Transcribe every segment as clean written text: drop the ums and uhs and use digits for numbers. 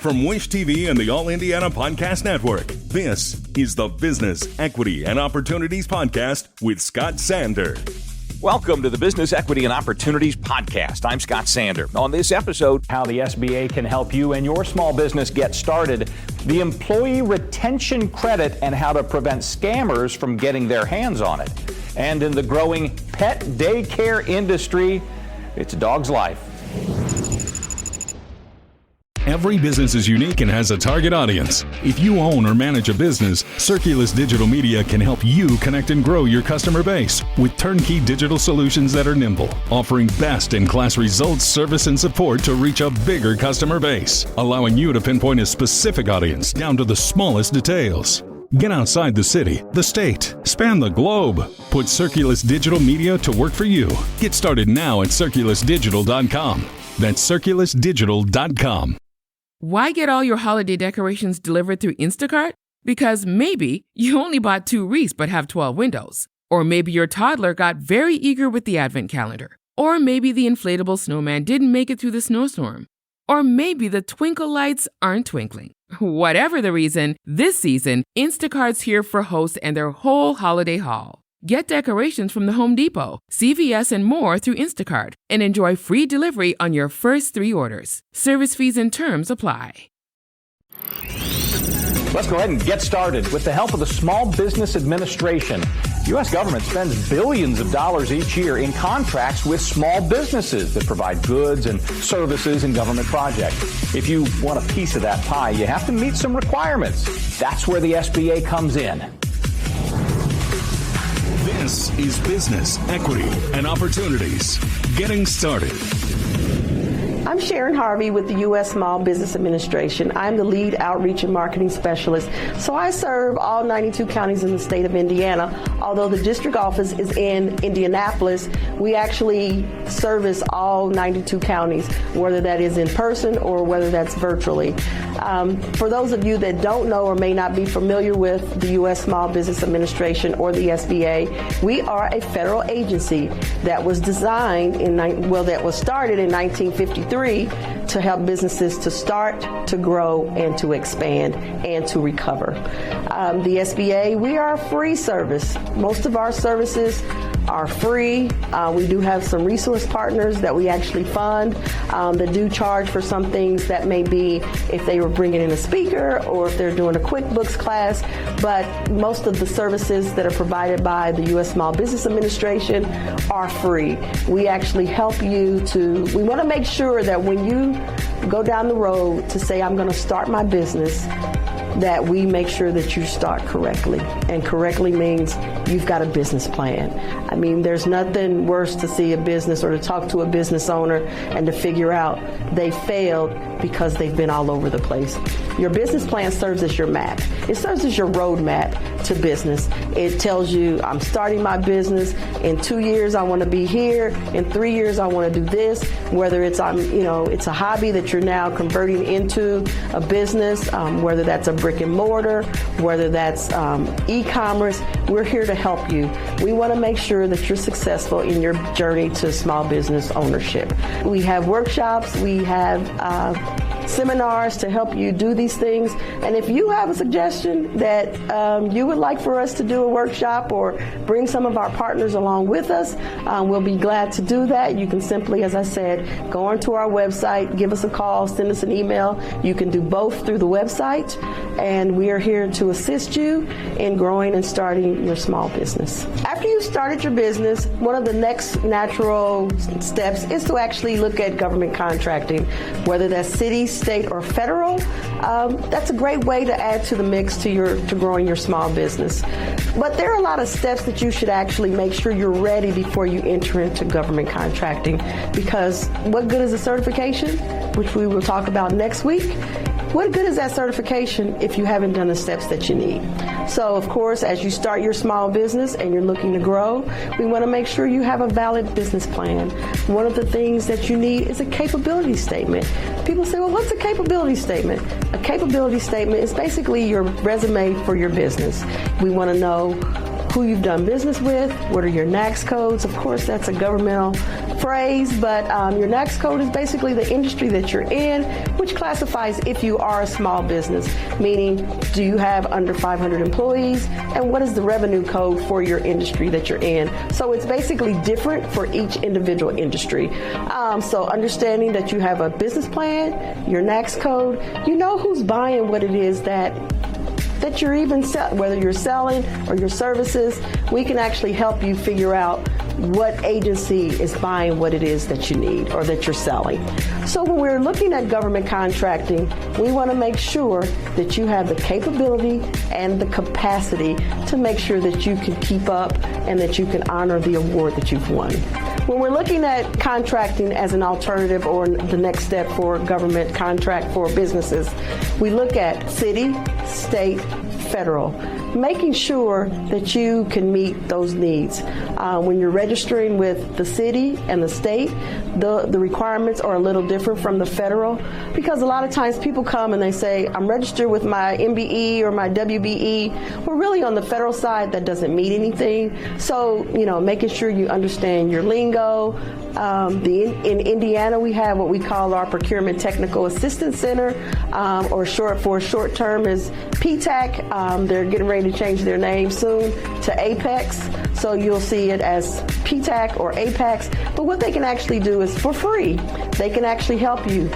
From Wish TV and the All Indiana Podcast Network, this is the Business, Equity, and Opportunities Podcast with Scott Sander. Welcome to the Business, Equity, and Opportunities Podcast. I'm Scott Sander. On this episode, how the SBA can help you and your small business get started, the Employee Retention Credit, and how to prevent scammers from getting their hands on it. And in the growing pet daycare industry, it's a dog's life. Every business is unique and has a target audience. If you own or manage a business, Circulus Digital Media can help you connect and grow your customer base with turnkey digital solutions that are nimble, offering best-in-class results, service, and support to reach a bigger customer base, allowing you to pinpoint a specific audience down to the smallest details. Get outside the city, the state, span the globe. Put Circulus Digital Media to work for you. Get started now at circulusdigital.com. That's circulusdigital.com. Why get all your holiday decorations delivered through Instacart? Because maybe you only bought 2 wreaths but have 12 windows. Or maybe your toddler got very eager with the advent calendar. Or maybe the inflatable snowman didn't make it through the snowstorm. Or maybe the twinkle lights aren't twinkling. Whatever the reason, this season, Instacart's here for hosts and their whole holiday haul. Get decorations from the Home Depot, CVS, and more through Instacart, and enjoy free delivery on your first 3 orders. Service fees and terms apply. Let's go ahead and get started. With the help of the Small Business Administration, the U.S. government spends billions of dollars each year in contracts with small businesses that provide goods and services in government projects. If you want a piece of that pie, you have to meet some requirements. That's where the SBA comes in. This is Business, Equity, and Opportunities. Getting started. I'm Sharon Harvey with the U.S. Small Business Administration. I'm the lead outreach and marketing specialist. So I serve all 92 counties in the state of Indiana. Although the district office is in Indianapolis, we actually service all 92 counties, whether that is in person or whether that's virtually. For those of you that don't know or may not be familiar with the U.S. Small Business Administration or the SBA, we are a federal agency that was designed that was started in 1953 to help businesses to start, to grow, and to expand, and to recover. The SBA, we are a free service. Most of our services are free. We do have some resource partners that we actually fund that do charge for some things that may be if they were bringing in a speaker or if they're doing a QuickBooks class. But most of the services that are provided by the U.S. Small Business Administration are free. We actually help you we want to make sure that when you go down the road to say, I'm going to start my business, that we make sure that you start correctly. And correctly means you've got a business plan. I mean, there's nothing worse to see a business or to talk to a business owner and to figure out they failed because they've been all over the place. Your business plan serves as your map. It serves as your roadmap to business. It tells you, I'm starting my business. In 2 years, I want to be here. In 3 years, I want to do this. Whether it's it's a hobby that you're now converting into a business, whether that's a brick and mortar, whether that's e-commerce, we're here to help you. We want to make sure that you're successful in your journey to small business ownership. We have workshops, we have seminars to help you do these things. And if you have a suggestion that you would like for us to do a workshop or bring some of our partners along with us, we'll be glad to do that. You can simply, as I said, go onto our website, give us a call, send us an email. You can do both through the website, and we are here to assist you in growing and starting your small business. After you've started your business, one of the next natural steps is to actually look at government contracting, whether that's city, state, or federal. That's a great way to add to the mix to growing your small business. But there are a lot of steps that you should actually make sure you're ready before you enter into government contracting, because what good is a certification, which we will talk about next week? What good is that certification if you haven't done the steps that you need? So, of course, as you start your small business and you're looking to grow, we want to make sure you have a valid business plan. One of the things that you need is a capability statement. People say, well, what's a capability statement? A capability statement is basically your resume for your business. We want to know who you've done business with, what are your NAICS codes. Of course, that's a governmental phrase, but your NAICS code is basically the industry that you're in, which classifies if you are a small business, meaning do you have under 500 employees, and what is the revenue code for your industry that you're in. So it's basically different for each individual industry. So understanding that you have a business plan, your NAICS code, you know who's buying what it is that you're even selling, whether you're selling or your services. We can actually help you figure out what agency is buying what it is that you need or that you're selling. So when we're looking at government contracting, we want to make sure that you have the capability and the capacity to make sure that you can keep up and that you can honor the award that you've won. When we're looking at contracting as an alternative or the next step for government contract for businesses, we look at city, state, federal, making sure that you can meet those needs. When you're registering with the city and the state, the requirements are a little different from the federal, because a lot of times people come and they say, I'm registered with my MBE or my WBE. Well, really on the federal side, that doesn't mean anything. So, making sure you understand your lingo. In Indiana, we have what we call our Procurement Technical Assistance Center, or short term is PTAC. They're getting ready to change their name soon to Apex. So you'll see it as PTAC or Apex. But what they can actually do is for free. They can actually help you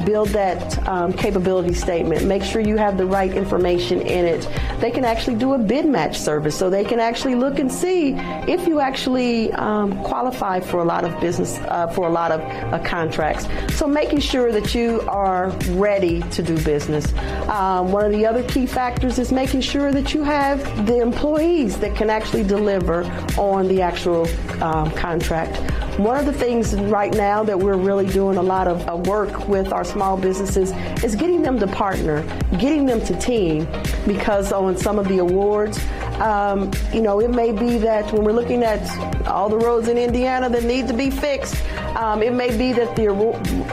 build that capability statement. Make sure you have the right information in it. They can actually do a bid match service, so they can actually look and see if you actually qualify for a lot of business, for a lot of contracts. So making sure that you are ready to do business. One of the other key factors is making sure that you have the employees that can actually deliver on the actual contract. One of the things right now that we're really doing a lot of work with our small businesses is getting them to partner, getting them to team, because on some of the awards, it may be that when we're looking at all the roads in Indiana that need to be fixed, it may be that the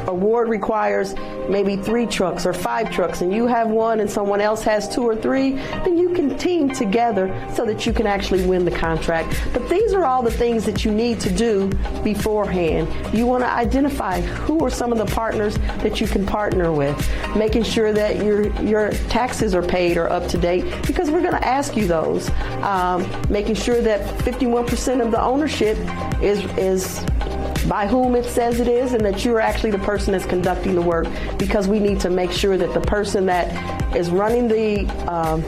award requires maybe 3 trucks or 5 trucks, and you have one and someone else has 2 or 3, then you can team together so that you can actually win the contract. But these are all the things that you need to do beforehand. You want to identify who are some of the partners that you can partner with, making sure that your taxes are paid or up to date, because we're going to ask you those. Making sure that 51% of the ownership is by whom it says it is, and that you're actually the person that's conducting the work, because we need to make sure that the person that is running the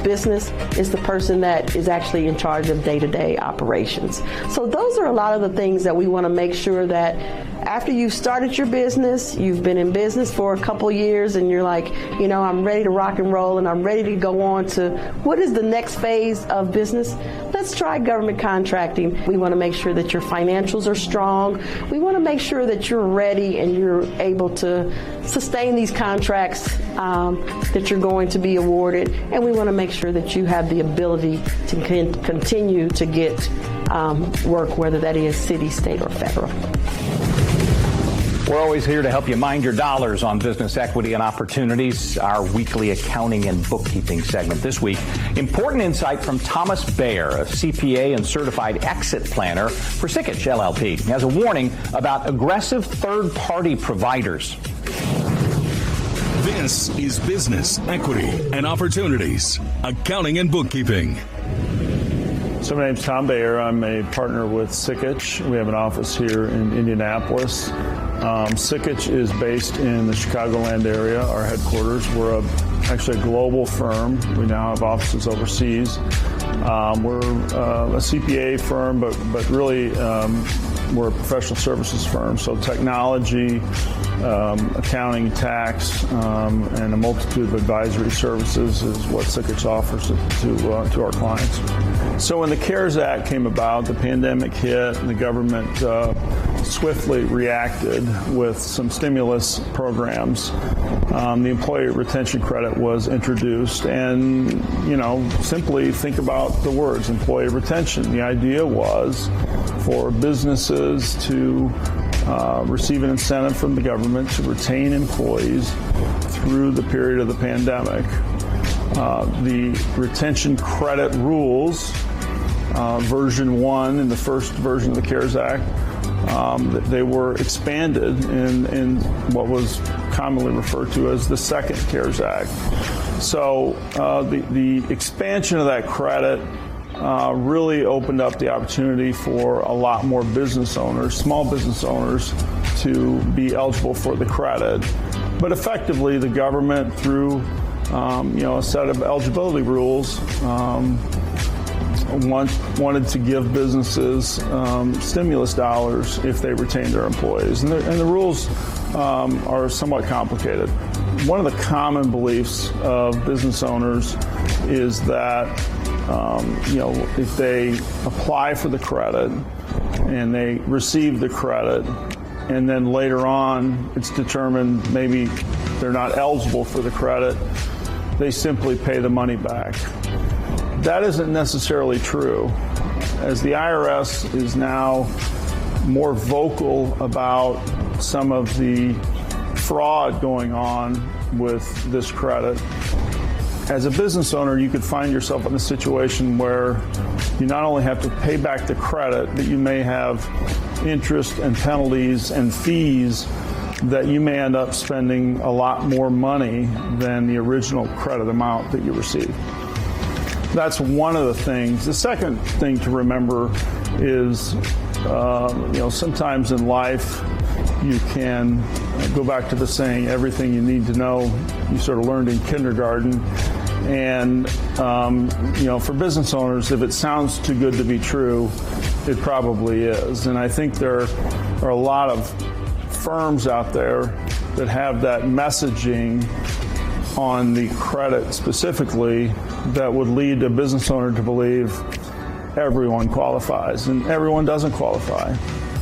business is the person that is actually in charge of day-to-day operations. So those are a lot of the things that we want to make sure that after you've started your business, you've been in business for a couple years, and you're like, I'm ready to rock and roll, and I'm ready to go on to what is the next phase of business. Let's try government contracting. We want to make sure that your financials are strong. We want to make sure that you're ready and you're able to sustain these contracts that you're going to be awarded. And we want to make sure that you have the ability to continue to get work, whether that is city, state, or federal. We're always here to help you mind your dollars on business equity and opportunities. Our weekly accounting and bookkeeping segment this week. Important insight from Thomas Bayer, a CPA and certified exit planner for Sikich LLP. He has a warning about aggressive third-party providers. This is Business Equity and Opportunities, Accounting and Bookkeeping. So my name's Tom Bayer. I'm a partner with Sikich. We have an office here in Indianapolis. Sikich is based in the Chicagoland area, our headquarters. We're actually a global firm. We now have offices overseas. We're a CPA firm, but really we're a professional services firm. So technology, accounting, tax, and a multitude of advisory services is what Sikich offers to our clients. So when the CARES Act came about, the pandemic hit, and the government swiftly reacted with some stimulus programs. The employee retention credit was introduced, and simply think about the words employee retention. The idea was for businesses to receive an incentive from the government to retain employees through the period of the pandemic. The retention credit rules version 1 in the first version of the CARES Act. They were expanded in what was commonly referred to as the second CARES Act. So the expansion of that credit really opened up the opportunity for a lot more business owners, small business owners, to be eligible for the credit. But effectively, the government, through a set of eligibility rules, wanted to give businesses stimulus dollars if they retained their employees. And the rules are somewhat complicated. One of the common beliefs of business owners is that if they apply for the credit and they receive the credit, and then later on it's determined maybe they're not eligible for the credit, they simply pay the money back. That isn't necessarily true. As the IRS is now more vocal about some of the fraud going on with this credit, as a business owner, you could find yourself in a situation where you not only have to pay back the credit, but you may have interest and penalties and fees that you may end up spending a lot more money than the original credit amount that you received. That's one of the things. The second thing to remember is, sometimes in life you can go back to the saying, everything you need to know you sort of learned in kindergarten. And, for business owners, if it sounds too good to be true, it probably is. And I think there are a lot of firms out there that have that messaging on the credit specifically that would lead a business owner to believe everyone qualifies, and everyone doesn't qualify.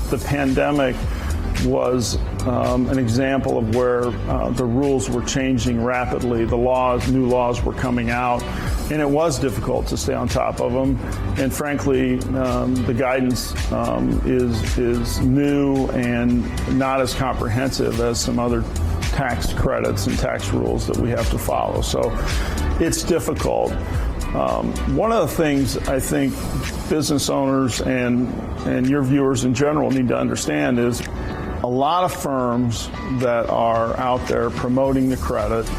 The pandemic was an example of where the rules were changing rapidly. New laws were coming out, and it was difficult to stay on top of them. And frankly, the guidance is new and not as comprehensive as some other tax credits and tax rules that we have to follow. So it's difficult. One of the things I think business owners and your viewers in general need to understand is a lot of firms that are out there promoting the credit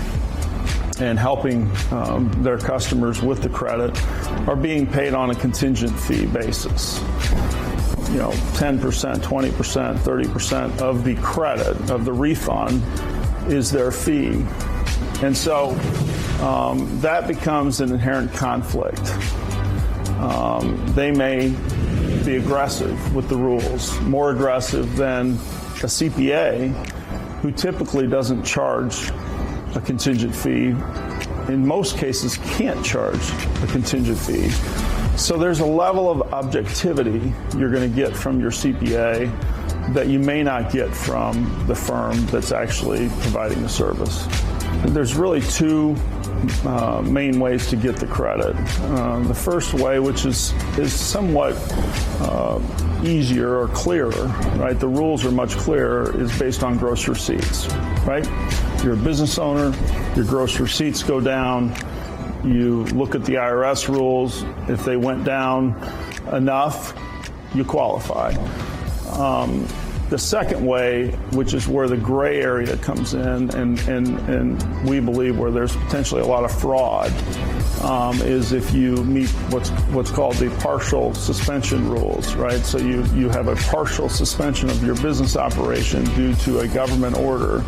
and helping their customers with the credit are being paid on a contingent fee basis. 10%, 20%, 30% of the credit, of the refund, is their fee. And so that becomes an inherent conflict. They may be aggressive with the rules, more aggressive than a CPA, who typically doesn't charge a contingent fee, in most cases can't charge a contingent fee. So there's a level of objectivity you're going to get from your CPA that you may not get from the firm that's actually providing the service. There's really two main ways to get the credit. The first way, which is somewhat easier or clearer, right? The rules are much clearer, is based on gross receipts, right? You're a business owner, your gross receipts go down, you look at the IRS rules, if they went down enough, you qualify. The second way, which is where the gray area comes in, and we believe where there's potentially a lot of fraud, is if you meet what's called the partial suspension rules, right? So you have a partial suspension of your business operation due to a government order.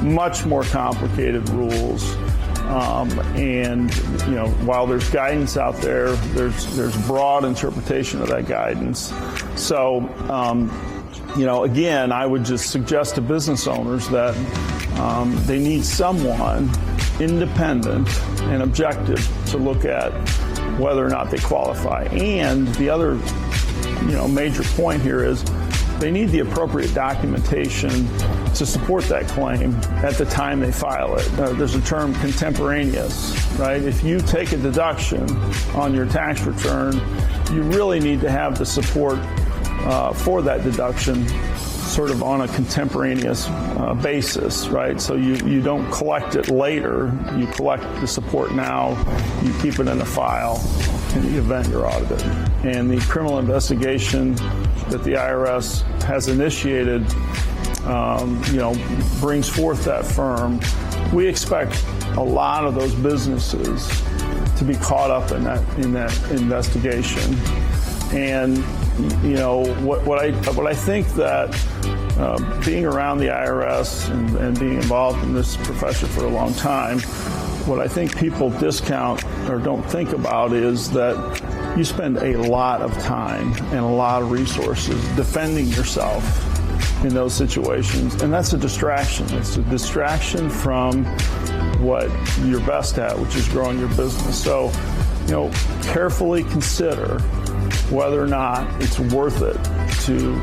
Much more complicated rules. And while there's guidance out there, there's broad interpretation of that guidance. So again, I would just suggest to business owners that they need someone independent and objective to look at whether or not they qualify. And the other, major point here is they need the appropriate documentation to support that claim at the time they file it. There's a term, contemporaneous, right? If you take a deduction on your tax return, you really need to have the support for that deduction sort of on a contemporaneous basis, right? So you don't collect it later, you collect the support now, you keep it in a file. in the event you're audited. And the criminal investigation that the IRS has initiated, brings forth that firm. We expect a lot of those businesses to be caught up in that investigation. And what I think that being around the IRS and being involved in this profession for a long time, what I think people discount or don't think about is that you spend a lot of time and a lot of resources defending yourself in those situations, and that's a distraction. It's a distraction from what you're best at, which is growing your business. So, carefully consider whether or not it's worth it to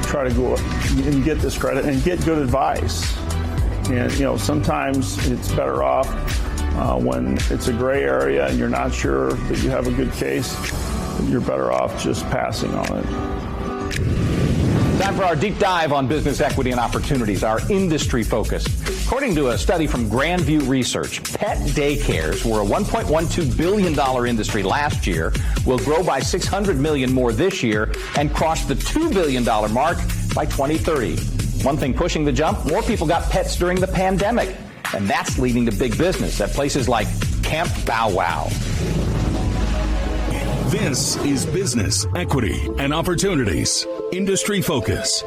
try to go and get this credit and get good advice. And, sometimes it's better off when it's a gray area and you're not sure that you have a good case, you're better off just passing on it. Time for our deep dive on business equity and opportunities, our industry focus. According to a study from Grandview Research, pet daycares were a $1.12 billion industry last year, will grow by $600 million more this year, and cross the $2 billion mark by 2030. One thing pushing the jump, more people got pets during the pandemic, and that's leading to big business at places like Camp Bow Wow. This is Business, Equity, and Opportunities. Industry Focus.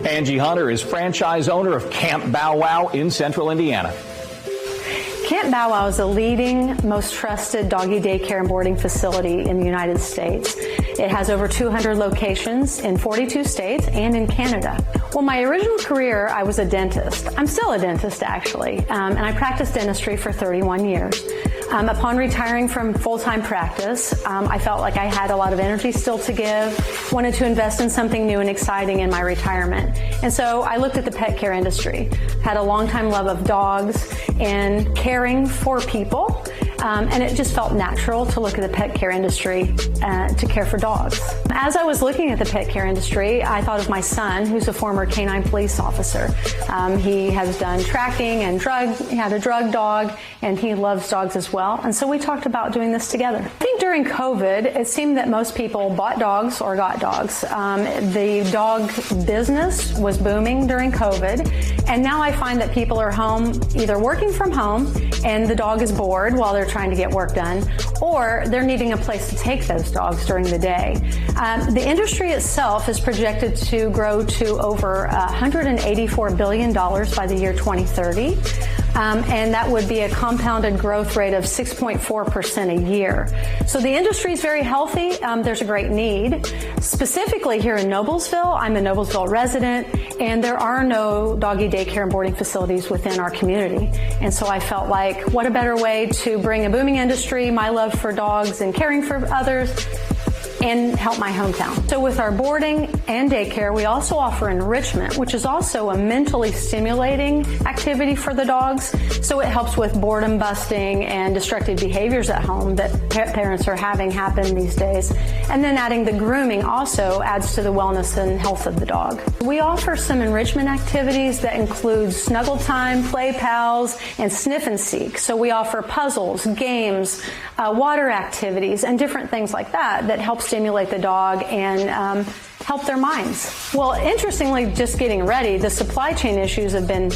Angie Hunter is franchise owner of Camp Bow Wow in Central Indiana. Camp Bow Wow is the leading, most trusted doggy daycare and boarding facility in the United States. It has over 200 locations in 42 states and in Canada. Well, my original career, I was a dentist. I'm still a dentist, actually, and I practiced dentistry for 31 years. Upon retiring from full-time practice, I felt like I had a lot of energy still to give, wanted to invest in something new and exciting in my retirement. And so I looked at the pet care industry, had a long-time love of dogs and caring for people, and it just felt natural to look at the pet care industry to care for dogs. As I was looking at the pet care industry, I thought of my son, who's a former canine police officer. He has done tracking and he had a drug dog, and he loves dogs as well. And so we talked about doing this together. I think during COVID, it seemed that most people bought dogs or got dogs. The dog business was booming during COVID, and now I find that people are home, either working from home, and the dog is bored while they're trying to get work done, or they're needing a place to take those dogs during the day. The industry itself is projected to grow to over $184 billion by the year 2030. And that would be a compounded growth rate of 6.4% a year. So the industry is very healthy. There's a great need. Specifically here in Noblesville, I'm a Noblesville resident, and there are no doggy daycare and boarding facilities within our community. And so I felt like, what a better way to bring a booming industry, my love for dogs and caring for others, and help my hometown. So with our boarding and daycare, we also offer enrichment, which is also a mentally stimulating activity for the dogs. So it helps with boredom busting and destructive behaviors at home that parents are having happen these days. And then adding the grooming also adds to the wellness and health of the dog. We offer some enrichment activities that include snuggle time, play pals, and sniff and seek. So we offer puzzles, games, water activities, and different things like that help stimulate the dog and help their minds. Well, interestingly, just getting ready, the supply chain issues have been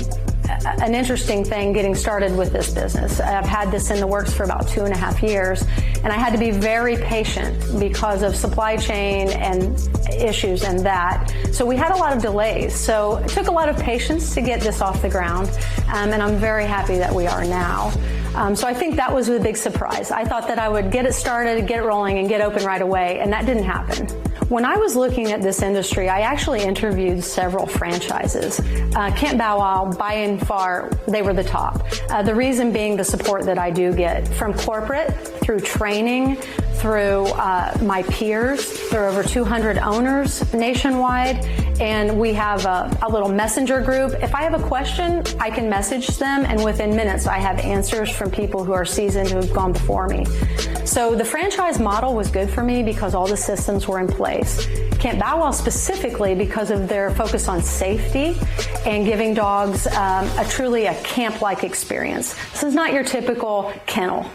an interesting thing getting started with this business. I've had this in the works for about 2.5 years, and I had to be very patient because of supply chain and issues and that. So we had a lot of delays. So it took a lot of patience to get this off the ground, and I'm very happy that we are now. So I think that was a big surprise. I thought that I would get it started, get it rolling, and get open right away, and that didn't happen. When I was looking at this industry, I actually interviewed several franchises. Camp Bow Wow, by and far, they were the top. The reason being the support that I do get from corporate, through training, through my peers. There are over 200 owners nationwide, and we have a little messenger group. If I have a question, I can message them, and within minutes I have answers from people who are seasoned, who have gone before me. So the franchise model was good for me because all the systems were in place. Camp Bow Wow specifically because of their focus on safety and giving dogs truly a camp-like experience. This is not your typical kennel.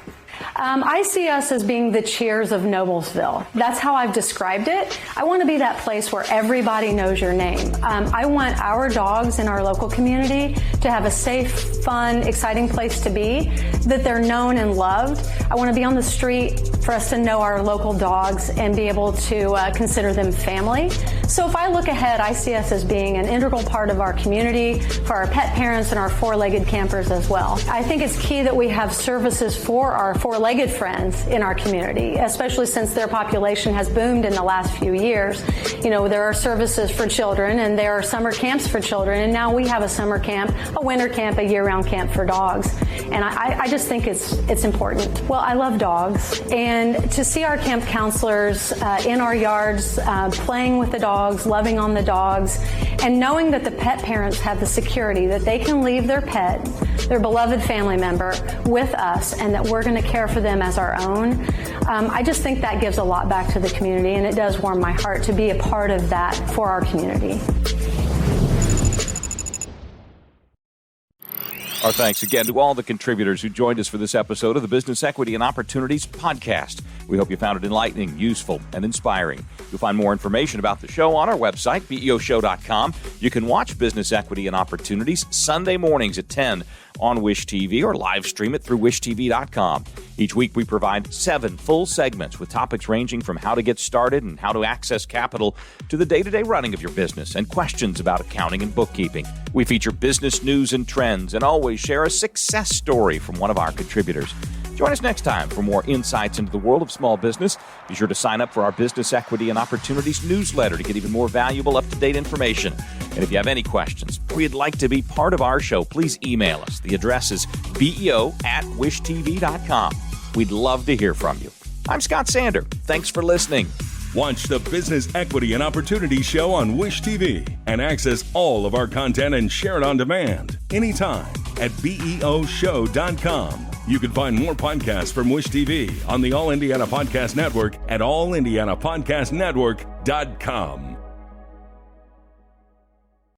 I see us as being the Cheers of Noblesville. That's how I've described it. I want to be that place where everybody knows your name. I want our dogs in our local community to have a safe, fun, exciting place to be, that they're known and loved. I want to be on the street for us to know our local dogs and be able to consider them family. So if I look ahead, I see us as being an integral part of our community for our pet parents and our four-legged campers as well. I think it's key that we have services for our four-legged friends in our community, especially since their population has boomed in the last few years. You know, there are services for children and there are summer camps for children, and now we have a summer camp, a winter camp, a year-round camp for dogs. And I just think it's important. Well, I love dogs, and to see our camp counselors in our yards playing with the dogs, loving on the dogs, and knowing that the pet parents have the security that they can leave their pet, their beloved family member, with us, and that we're going to care for them as our own. I just think that gives a lot back to the community, and it does warm my heart to be a part of that for our community. Our thanks again to all the contributors who joined us for this episode of the Business Equity and Opportunities podcast. We hope you found it enlightening, useful, and inspiring. You'll find more information about the show on our website, beoshow.com. You can watch Business Equity and Opportunities Sunday mornings at 10 on Wish TV or live stream it through wishtv.com. Each week we provide 7 full segments with topics ranging from how to get started and how to access capital to the day-to-day running of your business and questions about accounting and bookkeeping. We feature business news and trends and always share a success story from one of our contributors. Join us next time for more insights into the world of small business. Be sure to sign up for our Business Equity and Opportunities newsletter to get even more valuable, up-to-date information. And if you have any questions or you'd like to be part of our show, please email us. The address is beo@wishtv.com. We'd love to hear from you. I'm Scott Sander. Thanks for listening. Watch the Business Equity and Opportunity Show on Wish TV and access all of our content and share it on demand anytime at beoshow.com. You can find more podcasts from Wish TV on the All Indiana Podcast Network at allindianapodcastnetwork.com.